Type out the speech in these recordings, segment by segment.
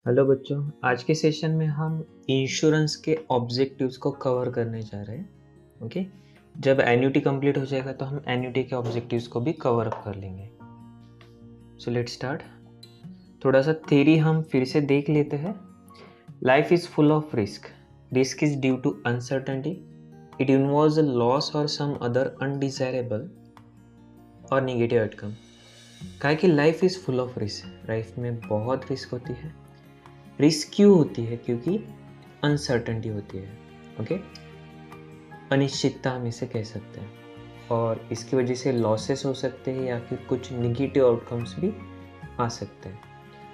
Hello बच्चों, आज के सेशन में हम इंश्योरेंस के ऑब्जेक्टिव्स को कवर करने जा रहे हैं। ओके, जब एन्युटी कंप्लीट हो जाएगा तो हम एन्युटी के ऑब्जेक्टिव्स को भी कवर अप कर लेंगे। So let's start. थोड़ा सा थ्योरी हम फिर से देख लेते हैं। Life is full of risk. Risk is due to uncertainty. It involves a loss or some other undesirable or negative outcome. काहे कि life is full of risk. Life में बहुत रिस्क होती है। रिस्क क्यों होती है? क्योंकि अनसर्टेनिटी होती है। ओके, अनिश्चितता हम इसे कह सकते हैं, और इसकी वजह से लॉसेस हो सकते हैं या फिर कुछ निगेटिव आउटकम्स भी आ सकते हैं।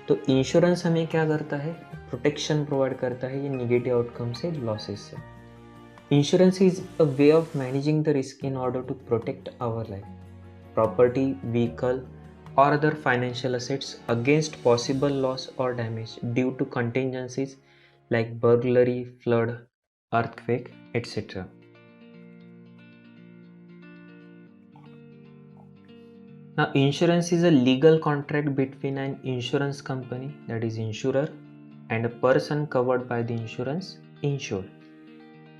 तो इंश्योरेंस हमें क्या करता है? प्रोटेक्शन प्रोवाइड करता है ये निगेटिव आउटकम से, लॉसेस से। Insurance is a way of managing the risk in order to protect our life, property, vehicle or other financial assets against possible loss or damage due to contingencies like burglary, flood, earthquake, etc. Now, insurance is a legal contract between an insurance company, that is insurer, and a person covered by the insurance, insured.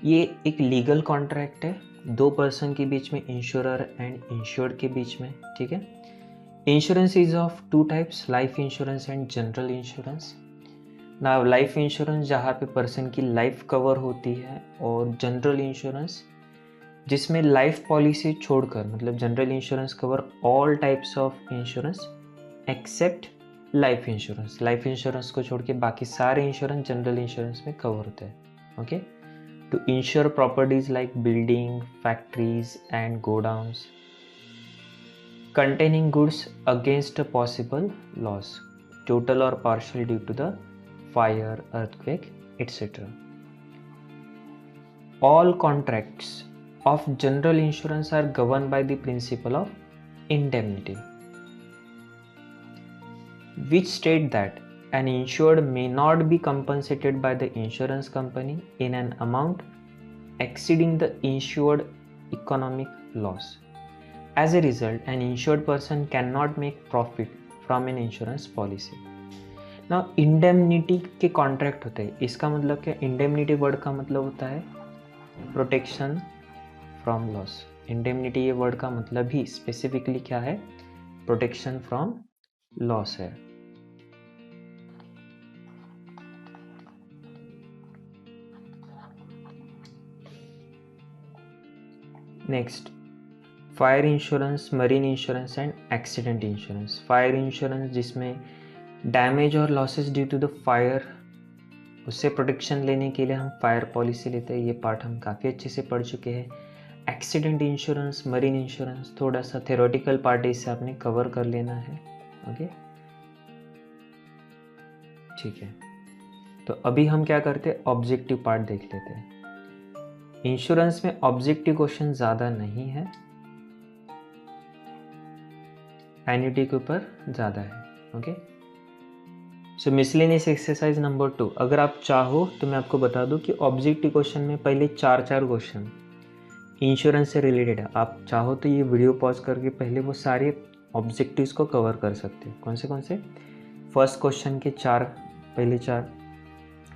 ये एक legal contract है दो person के बीच में, insurer and insured के बीच में। ठीक है। Insurance is of two types, life insurance and general insurance. ना लाइफ इंश्योरेंस जहाँ पे पर्सन की लाइफ कवर होती है, और जनरल इंश्योरेंस जिसमें लाइफ पॉलिसी छोड़कर, मतलब general insurance cover all types of insurance except life insurance. Life insurance को छोड़ के बाकी सारे इंश्योरेंस जनरल इंश्योरेंस में कवर होते हैं। Okay, to insure properties like building, factories and godowns containing goods against a possible loss, total or partial due to the fire, earthquake, etc. All contracts of general insurance are governed by the principle of indemnity, which state that an insured may not be compensated by the insurance company in an amount exceeding the insured economic loss. As a result, an insured person cannot make profit from an insurance policy. Now, indemnity के contract होते हैं। इसका मतलब क्या? Indemnity word का मतलब होता है प्रोटेक्शन फ्रॉम लॉस। इंडेमनिटी ये वर्ड का मतलब ही स्पेसिफिकली क्या है? प्रोटेक्शन फ्रॉम लॉस है। Next, fire insurance, marine insurance and accident insurance. Fire insurance जिसमें डैमेज और losses due to the fire, उससे प्रोटेक्शन लेने के लिए हम फायर पॉलिसी लेते हैं। ये पार्ट हम काफ़ी अच्छे से पढ़ चुके हैं। एक्सीडेंट इंश्योरेंस, मरीन इंश्योरेंस, थोड़ा सा थ्योरेटिकल पार्ट इससे आपने कवर कर लेना है। ओके, ठीक है। तो अभी हम क्या करते हैं? ऑब्जेक्टिव पार्ट देख लेते हैं। इंश्योरेंस में ऑब्जेक्टिव क्वेश्चन ज़्यादा नहीं है, एन्युटी के ऊपर ज़्यादा है। ओके, सो मिसलेनियस एक्सरसाइज नंबर 2। अगर आप चाहो तो मैं आपको बता दूं कि ऑब्जेक्टिव क्वेश्चन में पहले 4 क्वेश्चन इंश्योरेंस से रिलेटेड है। आप चाहो तो ये वीडियो पॉज करके पहले वो सारे ऑब्जेक्टिव्स को कवर कर सकते हैं। कौन से? फर्स्ट क्वेश्चन के पहले 4,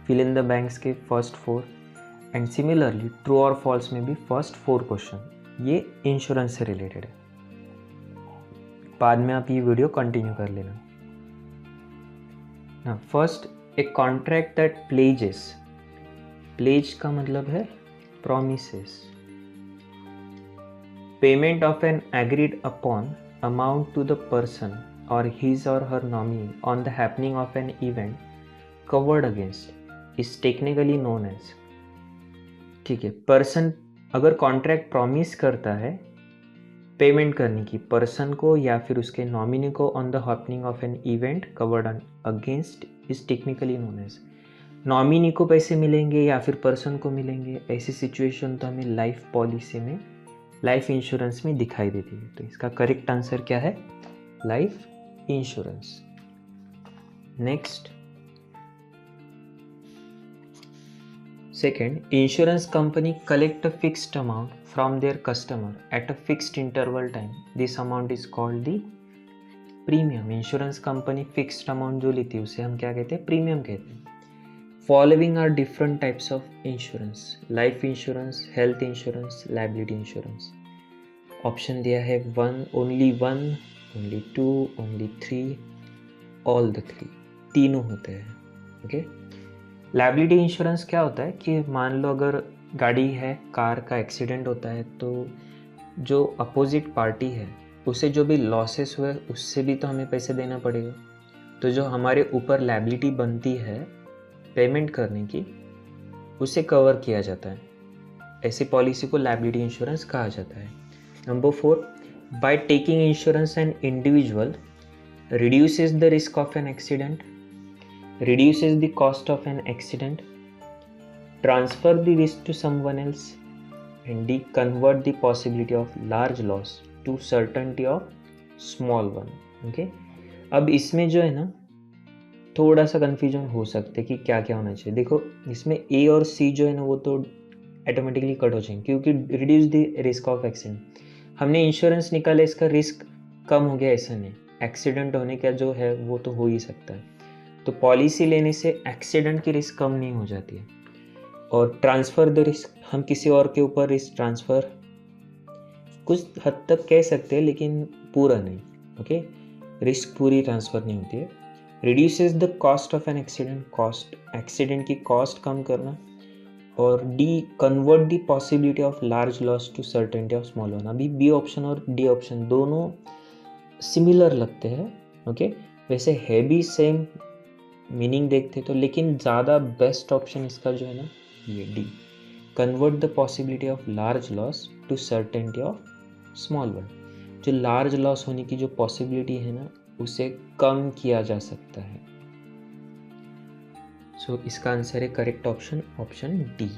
फिल इन द बैंक्स के फर्स्ट 4, एंड सिमिलरली ट्रू और फॉल्स में भी फर्स्ट 4 क्वेश्चन ये इंश्योरेंस से रिलेटेड है। बाद में आप ये वीडियो कंटिन्यू कर लेना। First, a contract that pledges. Pledge का मतलब है promises. Payment of an agreed upon amount to the person और हिज और her nominee on the happening of an event covered against is technically known as. ठीक है, person अगर contract promise करता है पेमेंट करने की पर्सन को या फिर उसके नॉमिनी को on the happening of an event covered against is technically known as. Nominee को पैसे मिलेंगे या फिर पर्सन को मिलेंगे, ऐसी सिचुएशन तो हमें लाइफ पॉलिसी में, लाइफ इंश्योरेंस में दिखाई देती है। तो इसका करेक्ट आंसर क्या है? Life insurance. Next, second, insurance company collect a fixed amount from their customer at a fixed interval time. This amount is called the premium, insurance company fixed amount जो लेती है उसे हम क्या कहते हैं, प्रीमियम कहते हैं। Following are different types of insurance, life insurance, health insurance, liability insurance. Option दिया है one, only 2, only 3, all the 3, तीनों होते हैं। ओके। लाइबिलिटी इंश्योरेंस क्या होता है कि मान लो अगर गाड़ी है, कार का एक्सीडेंट होता है, तो जो अपोजिट पार्टी है उसे जो भी लॉसेस हुए उससे भी तो हमें पैसे देना पड़ेगा। तो जो हमारे ऊपर लाइबिलिटी बनती है पेमेंट करने की, उसे कवर किया जाता है। ऐसी पॉलिसी को लाइबिलिटी इंश्योरेंस कहा जाता है। Number 4, by taking insurance an individual reduces the risk of an accident, reduces the cost of an accident, transfer the risk to someone else, and D, convert the possibility of large loss to certainty of small one. Okay? अब इसमें जो है ना थोड़ा सा confusion हो सकता है कि क्या क्या होना चाहिए। देखो इसमें ए और सी जो है ना वो तो ऑटोमेटिकली कट हो जाएंगे, क्योंकि reduce the risk of accident, हमने इंश्योरेंस निकाला, इसका रिस्क कम हो गया ऐसा नहीं, एक्सीडेंट होने का जो है वो तो हो ही सकता है। तो पॉलिसी लेने से एक्सीडेंट की रिस्क कम नहीं हो जाती है। और ट्रांसफ़र द रिस्क, हम किसी और के ऊपर रिस्क ट्रांसफ़र कुछ हद तक कह सकते हैं लेकिन पूरा नहीं। ओके, रिस्क पूरी ट्रांसफ़र नहीं होती है। Reduces the cost of an accident, cost accident की कॉस्ट कम करना। और D, convert the possibility of large loss to certainty of small one. अभी बी ऑप्शन और डी ऑप्शन दोनों सिमिलर लगते हैं। ओके, वैसे है भी सेम मीनिंग देखते तो, लेकिन ज़्यादा बेस्ट ऑप्शन इसका जो है ना ये D, convert the possibility of large loss to certainty of small one. जो लार्ज लॉस होने की जो पॉसिबिलिटी है ना उसे कम किया जा सकता है। सो इसका आंसर है करेक्ट ऑप्शन, ऑप्शन डी।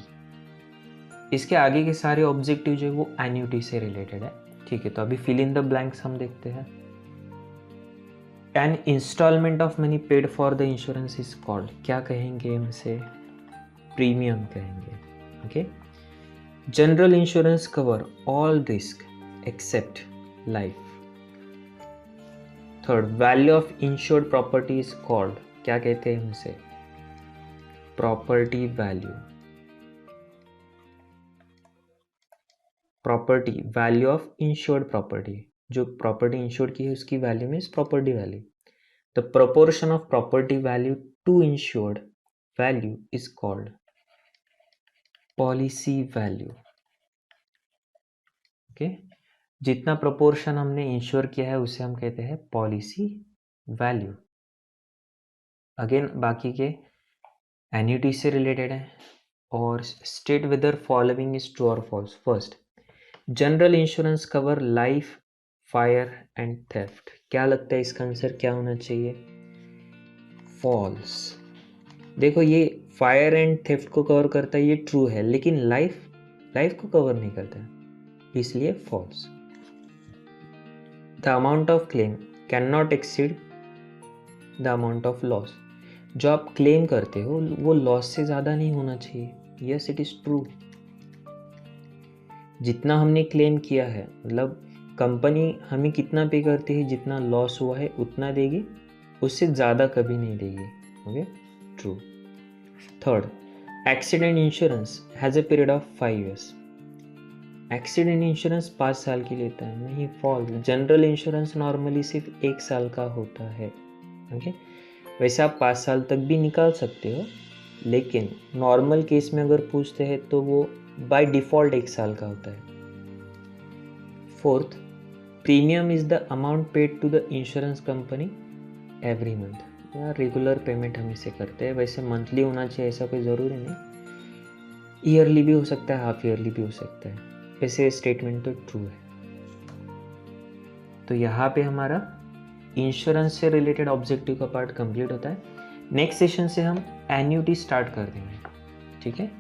इसके आगे के सारे ऑब्जेक्टिव जो है वो एन्युटी से रिलेटेड है। ठीक है, तो अभी फिल इन द ब्लैंक्स हम देखते हैं। An installment of money paid for the insurance is called, क्या कहेंगे हम इसे, प्रीमियम कहेंगे। Okay, general insurance cover all risk except life. Third, value of insured property is called, क्या कहते हैं हम इसे, property value. Property value of insured property, जो प्रॉपर्टी इंश्योर्ड की है उसकी value means property value. The proportion of property value to insured value is called policy value. Okay, जितना प्रोपोर्शन हमने इंश्योर किया है उसे हम कहते हैं पॉलिसी वैल्यू। अगेन बाकी के एन्युटी से रिलेटेड है। और state whether following is true और false. First, general insurance cover life, fire and theft, क्या लगता है इसका आंसर क्या होना चाहिए, फॉल्स। देखो ये फायर एंड थेफ्ट को कवर करता है, ये ट्रू है, लेकिन लाइफ को कवर नहीं करता है, इसलिए false. The amount of claim can not exceed the amount of loss, जो आप क्लेम करते हो वो लॉस से ज़्यादा नहीं होना चाहिए, यस इट इज़ ट्रू। जितना हमने क्लेम किया है, मतलब कंपनी हमें कितना पे करती है, जितना लॉस हुआ है उतना देगी, उससे ज़्यादा कभी नहीं देगी। Okay, true. Third, accident insurance has a period of 5 years, accident insurance 5 साल की लेता है, नहीं, फॉल्स। जनरल इंश्योरेंस नॉर्मली सिर्फ 1 साल का होता है। ओके, वैसे आप 5 साल तक भी निकाल सकते हो, लेकिन नॉर्मल केस में अगर पूछते हैं तो वो बाय डिफ़ॉल्ट 1 साल का होता है। Fourth, premium is the amount paid to the insurance company every month, या रेगुलर पेमेंट हम इसे करते हैं। वैसे मंथली होना चाहिए ऐसा कोई ज़रूरी नहीं, ईयरली भी हो सकता है, हाफ ईयरली भी हो सकता है। वैसे स्टेटमेंट तो ट्रू है। तो यहाँ पे हमारा इंश्योरेंस से रिलेटेड ऑब्जेक्टिव का पार्ट कंप्लीट होता है। नेक्स्ट सेशन से हम एन्युटी स्टार्ट कर देंगे। ठीक है।